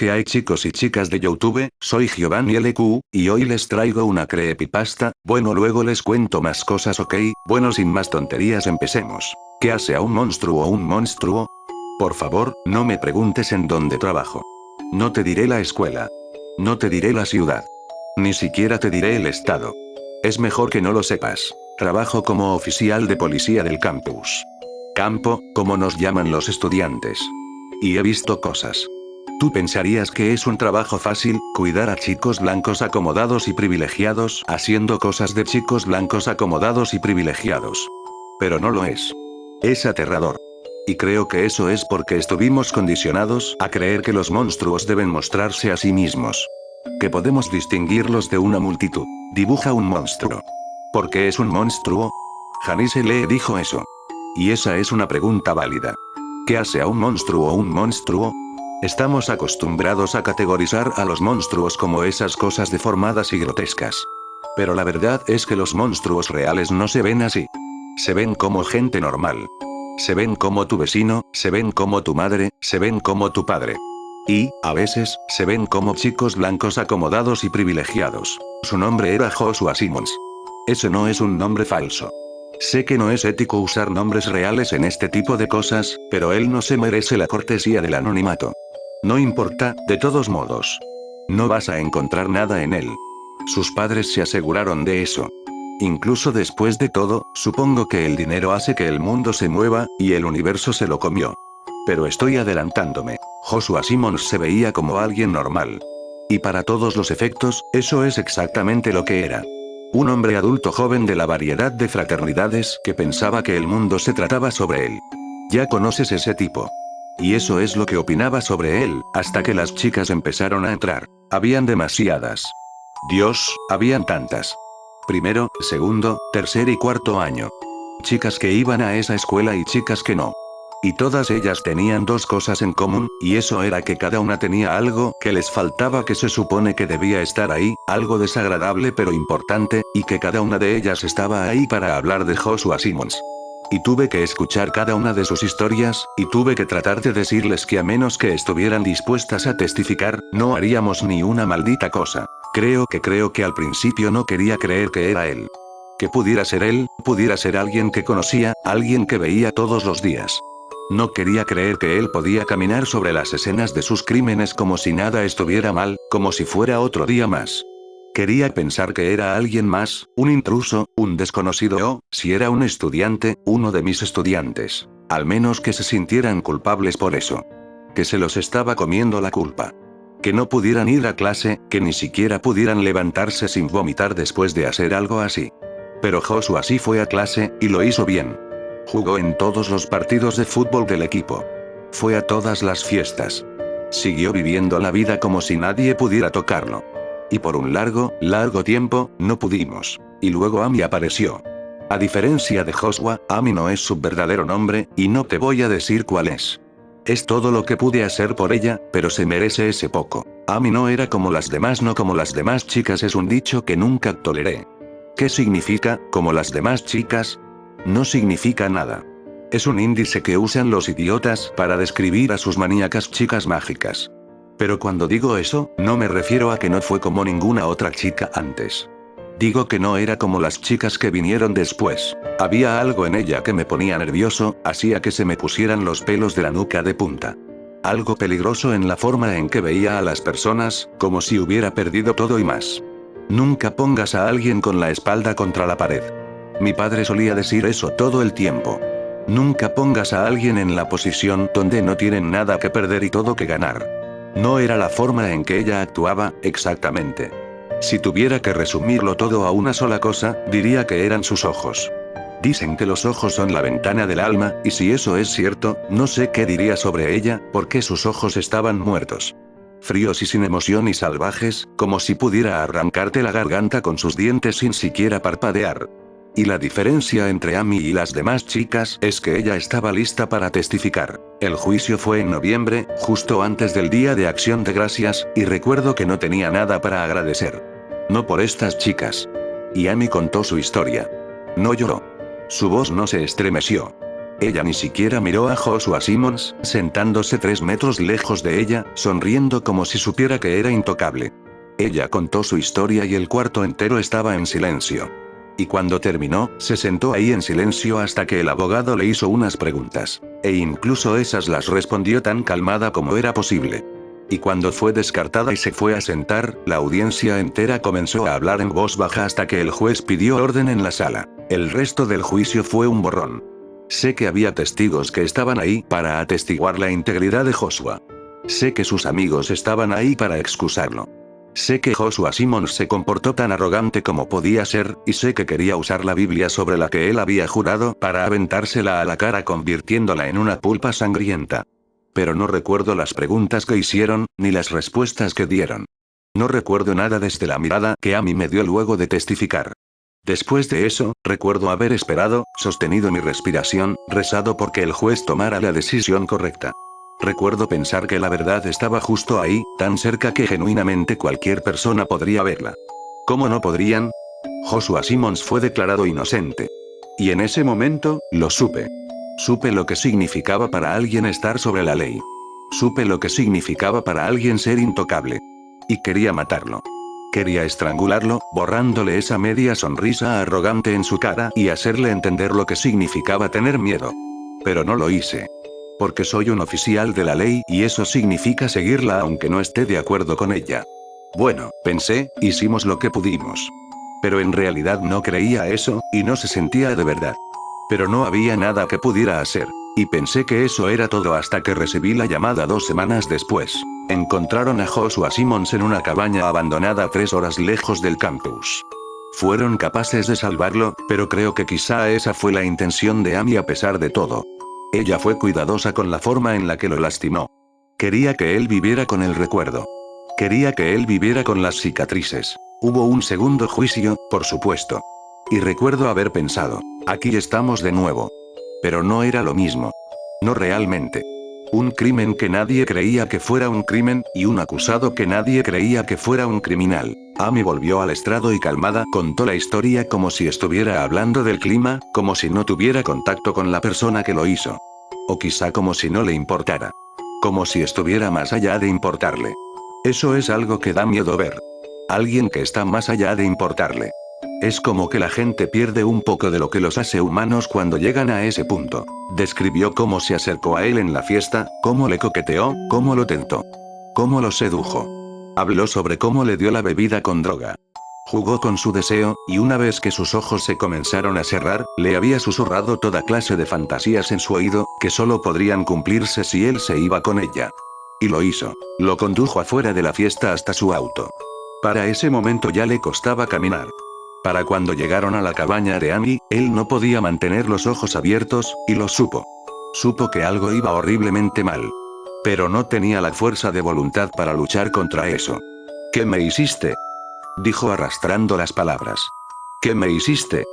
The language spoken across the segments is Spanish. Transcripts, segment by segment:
que hay chicos y chicas de YouTube, soy Giovanni LQ, y hoy les traigo una creepypasta. Bueno, luego les cuento más cosas, ¿ok? Bueno, sin más tonterías, empecemos. ¿Qué hace a un monstruo o un monstruo? Por favor, no me preguntes en dónde trabajo. No te diré la escuela. No te diré la ciudad. Ni siquiera te diré el estado. Es mejor que no lo sepas. Trabajo como oficial de policía del campus. Campo, como nos llaman los estudiantes. Y he visto cosas. Tú pensarías que es un trabajo fácil, cuidar a chicos blancos acomodados y privilegiados, haciendo cosas de chicos blancos acomodados y privilegiados. Pero no lo es. Es aterrador. Y creo que eso es porque estuvimos condicionados a creer que los monstruos deben mostrarse a sí mismos. Que podemos distinguirlos de una multitud. Dibuja un monstruo. ¿Por qué es un monstruo? Janice Lee dijo eso. Y esa es una pregunta válida. ¿Qué hace a un monstruo o un monstruo? Estamos acostumbrados a categorizar a los monstruos como esas cosas deformadas y grotescas. Pero la verdad es que los monstruos reales no se ven así. Se ven como gente normal. Se ven como tu vecino, se ven como tu madre, se ven como tu padre. Y, a veces, se ven como chicos blancos acomodados y privilegiados. Su nombre era Joshua Simmons. Ese no es un nombre falso. Sé que no es ético usar nombres reales en este tipo de cosas, pero él no se merece la cortesía del anonimato. No importa, de todos modos. No vas a encontrar nada en él. Sus padres se aseguraron de eso. Incluso después de todo, supongo que el dinero hace que el mundo se mueva, y el universo se lo comió. Pero estoy adelantándome. Joshua Simmons se veía como alguien normal. Y para todos los efectos, eso es exactamente lo que era. Un hombre adulto joven de la variedad de fraternidades que pensaba que el mundo se trataba sobre él. Ya conoces ese tipo. Y eso es lo que opinaba sobre él, hasta que las chicas empezaron a entrar. Habían demasiadas. Dios, habían tantas. Primero, segundo, tercer y cuarto año. Chicas que iban a esa escuela y chicas que no. Y todas ellas tenían dos cosas en común, y eso era que cada una tenía algo que les faltaba que se supone que debía estar ahí, algo desagradable pero importante, y que cada una de ellas estaba ahí para hablar de Joshua Simmons. Y tuve que escuchar cada una de sus historias, y tuve que tratar de decirles que a menos que estuvieran dispuestas a testificar, no haríamos ni una maldita cosa. Creo que al principio no quería creer que era él. Que pudiera ser él, pudiera ser alguien que conocía, alguien que veía todos los días. No quería creer que él podía caminar sobre las escenas de sus crímenes como si nada estuviera mal, como si fuera otro día más. Quería pensar que era alguien más, un intruso, un desconocido o, si era un estudiante, uno de mis estudiantes. Al menos que se sintieran culpables por eso. Que se los estaba comiendo la culpa. Que no pudieran ir a clase, que ni siquiera pudieran levantarse sin vomitar después de hacer algo así. Pero Joshua sí fue a clase, y lo hizo bien. Jugó en todos los partidos de fútbol del equipo. Fue a todas las fiestas. Siguió viviendo la vida como si nadie pudiera tocarlo. Y por un largo, largo tiempo, no pudimos. Y luego Amy apareció. A diferencia de Joshua, Amy no es su verdadero nombre, y no te voy a decir cuál es. Es todo lo que pude hacer por ella, pero se merece ese poco. Amy no era como las demás, no como las demás chicas, es un dicho que nunca toleré. ¿Qué significa, como las demás chicas? No significa nada. Es un índice que usan los idiotas para describir a sus maníacas chicas mágicas. Pero cuando digo eso, no me refiero a que no fue como ninguna otra chica antes. Digo que no era como las chicas que vinieron después. Había algo en ella que me ponía nervioso, hacía que se me pusieran los pelos de la nuca de punta. Algo peligroso en la forma en que veía a las personas, como si hubiera perdido todo y más. Nunca pongas a alguien con la espalda contra la pared. Mi padre solía decir eso todo el tiempo. Nunca pongas a alguien en la posición donde no tienen nada que perder y todo que ganar. No era la forma en que ella actuaba, exactamente. Si tuviera que resumirlo todo a una sola cosa, diría que eran sus ojos. Dicen que los ojos son la ventana del alma, y si eso es cierto, no sé qué diría sobre ella, porque sus ojos estaban muertos. Fríos y sin emoción y salvajes, como si pudiera arrancarte la garganta con sus dientes sin siquiera parpadear. Y la diferencia entre Amy y las demás chicas es que ella estaba lista para testificar. El juicio fue en noviembre, justo antes del Día de Acción de Gracias, y recuerdo que no tenía nada para agradecer. No por estas chicas. Y Amy contó su historia. No lloró. Su voz no se estremeció. Ella ni siquiera miró a Joshua Simmons, sentándose 3 metros lejos de ella, sonriendo como si supiera que era intocable. Ella contó su historia y el cuarto entero estaba en silencio. Y cuando terminó, se sentó ahí en silencio hasta que el abogado le hizo unas preguntas. E incluso esas las respondió tan calmada como era posible. Y cuando fue descartada y se fue a sentar, la audiencia entera comenzó a hablar en voz baja hasta que el juez pidió orden en la sala. El resto del juicio fue un borrón. Sé que había testigos que estaban ahí para atestiguar la integridad de Joshua. Sé que sus amigos estaban ahí para excusarlo. Sé que Joshua Simmons se comportó tan arrogante como podía ser, y sé que quería usar la Biblia sobre la que él había jurado para aventársela a la cara convirtiéndola en una pulpa sangrienta. Pero no recuerdo las preguntas que hicieron, ni las respuestas que dieron. No recuerdo nada desde la mirada que Amy me dio luego de testificar. Después de eso, recuerdo haber esperado, sostenido mi respiración, rezado porque el juez tomara la decisión correcta. Recuerdo pensar que la verdad estaba justo ahí, tan cerca que genuinamente cualquier persona podría verla. ¿Cómo no podrían? Joshua Simmons fue declarado inocente. Y en ese momento, lo supe. Supe lo que significaba para alguien estar sobre la ley. Supe lo que significaba para alguien ser intocable. Y quería matarlo. Quería estrangularlo, borrándole esa media sonrisa arrogante en su cara y hacerle entender lo que significaba tener miedo. Pero no lo hice. Porque soy un oficial de la ley y eso significa seguirla aunque no esté de acuerdo con ella. Bueno, pensé, hicimos lo que pudimos. Pero en realidad no creía eso, y no se sentía de verdad. Pero no había nada que pudiera hacer. Y pensé que eso era todo hasta que recibí la llamada 2 semanas después. Encontraron a Joshua Simmons en una cabaña abandonada 3 horas lejos del campus. Fueron capaces de salvarlo, pero creo que quizá esa fue la intención de Amy a pesar de todo. Ella fue cuidadosa con la forma en la que lo lastimó. Quería que él viviera con el recuerdo. Quería que él viviera con las cicatrices. Hubo un segundo juicio, por supuesto. Y recuerdo haber pensado, aquí estamos de nuevo. Pero no era lo mismo. No realmente. Un crimen que nadie creía que fuera un crimen, y un acusado que nadie creía que fuera un criminal. Amy volvió al estrado y calmada contó la historia como si estuviera hablando del clima, como si no tuviera contacto con la persona que lo hizo. O quizá como si no le importara. Como si estuviera más allá de importarle. Eso es algo que da miedo ver. Alguien que está más allá de importarle. Es como que la gente pierde un poco de lo que los hace humanos cuando llegan a ese punto. Describió cómo se acercó a él en la fiesta, cómo le coqueteó, cómo lo tentó. Cómo lo sedujo. Habló sobre cómo le dio la bebida con droga. Jugó con su deseo, y una vez que sus ojos se comenzaron a cerrar, le había susurrado toda clase de fantasías en su oído, que solo podrían cumplirse si él se iba con ella. Y lo hizo. Lo condujo afuera de la fiesta hasta su auto. Para ese momento ya le costaba caminar. Para cuando llegaron a la cabaña de Amy, él no podía mantener los ojos abiertos, y lo supo. Supo que algo iba horriblemente mal. Pero no tenía la fuerza de voluntad para luchar contra eso. ¿Qué me hiciste?, dijo arrastrando las palabras. ¿Qué me hiciste?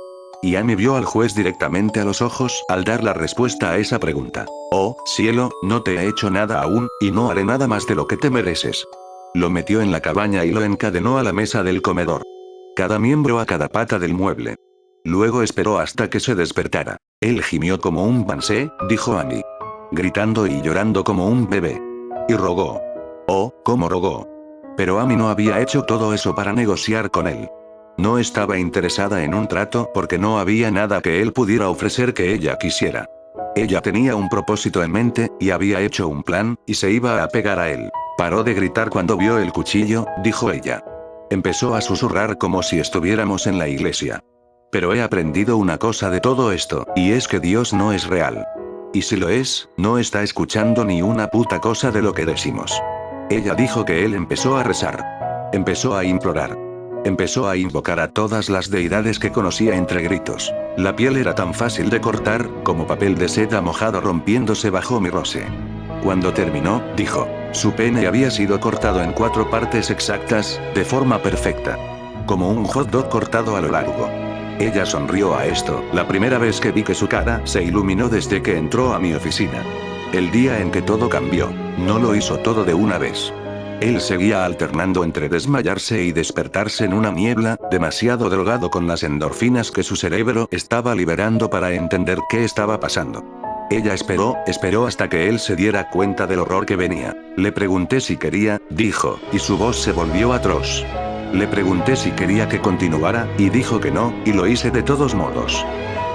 Y Amy vio al juez directamente a los ojos al dar la respuesta a esa pregunta. Oh, cielo, no te he hecho nada aún, y no haré nada más de lo que te mereces. Lo metió en la cabaña y lo encadenó a la mesa del comedor. Cada miembro a cada pata del mueble. Luego esperó hasta que se despertara. Él gimió como un pansé, dijo Amy. Gritando y llorando como un bebé. Y rogó. Oh, cómo rogó. Pero Amy no había hecho todo eso para negociar con él. No estaba interesada en un trato porque no había nada que él pudiera ofrecer que ella quisiera. Ella tenía un propósito en mente, y había hecho un plan, y se iba a pegar a él. Paró de gritar cuando vio el cuchillo, dijo ella. Empezó a susurrar como si estuviéramos en la iglesia. Pero he aprendido una cosa de todo esto, y es que Dios no es real. Y si lo es, no está escuchando ni una puta cosa de lo que decimos. Ella dijo que él empezó a rezar. Empezó a implorar. Empezó a invocar a todas las deidades que conocía entre gritos. La piel era tan fácil de cortar, como papel de seda mojado rompiéndose bajo mi roce. Cuando terminó, dijo, su pene había sido cortado en 4 partes exactas, de forma perfecta. Como un hot dog cortado a lo largo. Ella sonrió a esto, la primera vez que vi que su cara se iluminó desde que entró a mi oficina. El día en que todo cambió, no lo hizo todo de una vez. Él seguía alternando entre desmayarse y despertarse en una niebla, demasiado drogado con las endorfinas que su cerebro estaba liberando para entender qué estaba pasando. Ella esperó hasta que él se diera cuenta del horror que venía. Le pregunté si quería, dijo, y su voz se volvió atroz. Le pregunté si quería que continuara, y dijo que no, y lo hice de todos modos.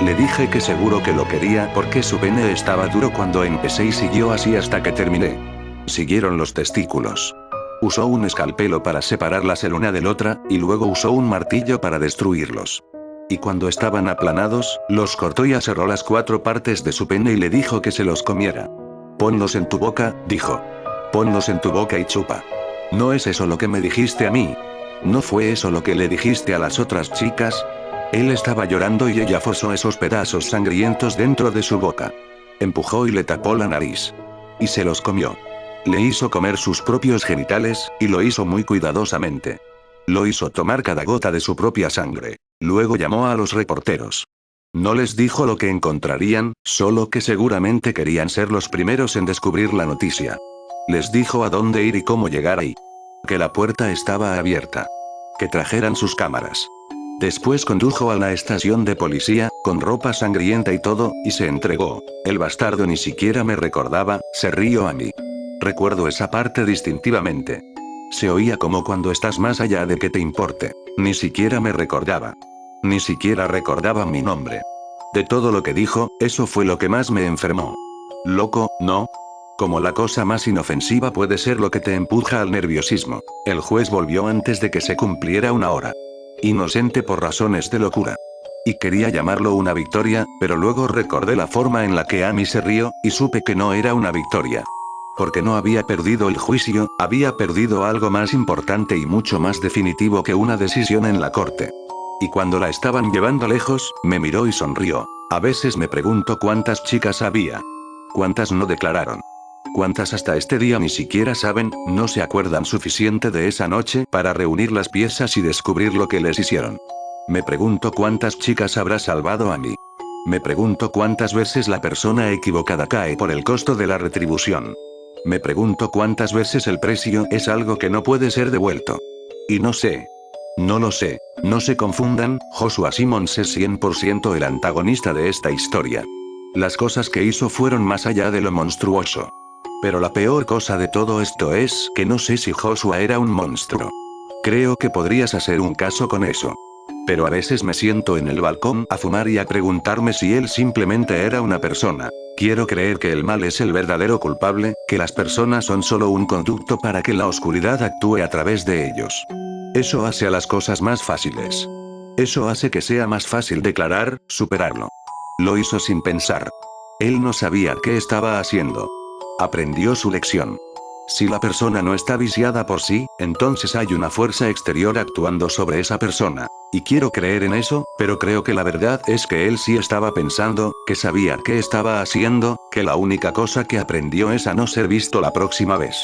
Le dije que seguro que lo quería porque su pene estaba duro cuando empecé y siguió así hasta que terminé. Siguieron los testículos. Usó un escalpelo para separarlas el una del otra, y luego usó un martillo para destruirlos. Y cuando estaban aplanados, los cortó y aserró las 4 partes de su pene y le dijo que se los comiera. Ponlos en tu boca, dijo. Ponlos en tu boca y chupa. ¿No es eso lo que me dijiste a mí? ¿No fue eso lo que le dijiste a las otras chicas? Él estaba llorando y ella forzó esos pedazos sangrientos dentro de su boca. Empujó y le tapó la nariz. Y se los comió. Le hizo comer sus propios genitales, y lo hizo muy cuidadosamente. Lo hizo tomar cada gota de su propia sangre. Luego llamó a los reporteros. No les dijo lo que encontrarían, solo que seguramente querían ser los primeros en descubrir la noticia. Les dijo a dónde ir y cómo llegar ahí. Que la puerta estaba abierta. Que trajeran sus cámaras. Después condujo a la estación de policía, con ropa sangrienta y todo, y se entregó. El bastardo ni siquiera me recordaba, se rió a mí. Recuerdo esa parte distintivamente. Se oía como cuando estás más allá de que te importe. Ni siquiera me recordaba. Ni siquiera recordaba mi nombre. De todo lo que dijo, eso fue lo que más me enfermó. Loco, ¿no? Como la cosa más inofensiva puede ser lo que te empuja al nerviosismo. El juez volvió antes de que se cumpliera una hora. Inocente por razones de locura. Y quería llamarlo una victoria, pero luego recordé la forma en la que Amy se rió, y supe que no era una victoria. Porque no había perdido el juicio, había perdido algo más importante y mucho más definitivo que una decisión en la corte. Y cuando la estaban llevando lejos, me miró y sonrió. A veces me pregunto cuántas chicas había. ¿Cuántas no declararon? ¿Cuántas hasta este día ni siquiera saben, no se acuerdan suficiente de esa noche para reunir las piezas y descubrir lo que les hicieron? Me pregunto cuántas chicas habrá salvado a mí. Me pregunto cuántas veces la persona equivocada cae por el costo de la retribución. Me pregunto cuántas veces el precio es algo que no puede ser devuelto. Y no sé. No lo sé, no se confundan, Joshua Simmons es 100% el antagonista de esta historia. Las cosas que hizo fueron más allá de lo monstruoso. Pero la peor cosa de todo esto es que no sé si Joshua era un monstruo. Creo que podrías hacer un caso con eso. Pero a veces me siento en el balcón a fumar y a preguntarme si él simplemente era una persona. Quiero creer que el mal es el verdadero culpable, que las personas son solo un conducto para que la oscuridad actúe a través de ellos. Eso hace a las cosas más fáciles. Eso hace que sea más fácil declarar, superarlo. Lo hizo sin pensar. Él no sabía qué estaba haciendo. Aprendió su lección. Si la persona no está viciada por sí, entonces hay una fuerza exterior actuando sobre esa persona. Y quiero creer en eso, pero creo que la verdad es que él sí estaba pensando, que sabía qué estaba haciendo, que la única cosa que aprendió es a no ser visto la próxima vez.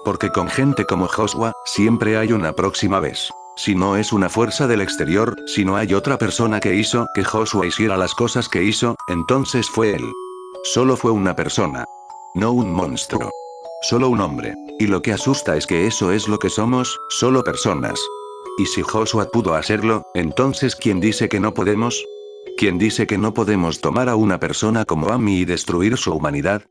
Porque con gente como Joshua, siempre hay una próxima vez. Si no es una fuerza del exterior, si no hay otra persona que hizo que Joshua hiciera las cosas que hizo, entonces fue él. Solo fue una persona. No un monstruo. Solo un hombre. Y lo que asusta es que eso es lo que somos, solo personas. Y si Joshua pudo hacerlo, entonces ¿quién dice que no podemos? ¿Quién dice que no podemos tomar a una persona como Amy y destruir su humanidad?